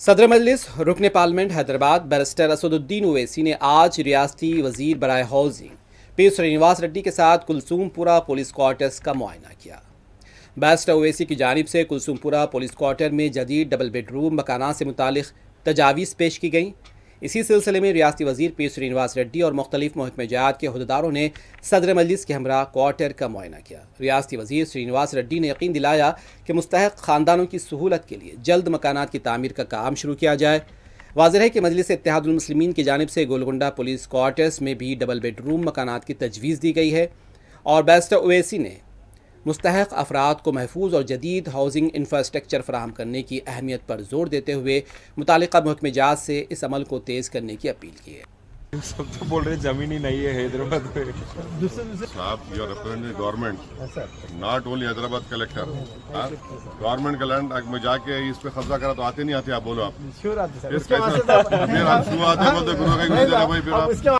सदर मजलिस रुकन parliament Hyderabad barrister Asaduddin Owaisi ने आज रियासती वजीर बराए हाउसिंग पी श्रीनिवास रेड्डी के साथ कुलसूमपुरा पुलिस क्वार्टर्स का मुआयना किया। बैरिस्टर ओवैसी की जानिब से कुलसूमपुरा पुलिस क्वार्टर में जदीद डबल बेडरूम मकानात से मुतालिक तजावीज़ पेश की गईं। इसी सिलसिले में रियासती वजीर पी श्रीनिवास रेड्डी और मुख्तलिफ महकमे जात के अहदेदारों ने सदर मजलिस के हमरा क्वार्टर का मुआयना किया। रियासती वजीर श्रीनिवास रेड्डी ने यकीन दिलाया कि मुस्तहक ख़ानदानों की सहूलत के लिए जल्द मकानात की तामीर का काम शुरू किया जाए। वाज़ेह है कि मजलिस इत्तेहादुल मुस्लिमीन की जानिब से गोलकुंडा पुलिस क्वार्टर्स में भी डबल बेडरूम मकानात की तजवीज़ दी गई है और बैरिस्टर ओवैसी ने मुस्तहक अफराद को महफूज और जदीद हाउसिंग इंफ्रास्ट्रक्चर फराहम करने की अहमियत पर जोर देते हुए मुतालिका महकमे जात से इस अमल को तेज़ करने की अपील की है। सब तो बोल रहे जमीन ही नहीं है हैदराबाद में। साहब, you are representing government, not only Hyderabad collector. Government का लैंड मैं जाके इस पे कब्जा करा तो आते नहीं आते, आप बोलो आप श्योर आते सर। फिर कैसे फिर आप शुरू आते बोलते गुरु का भाई फिर आप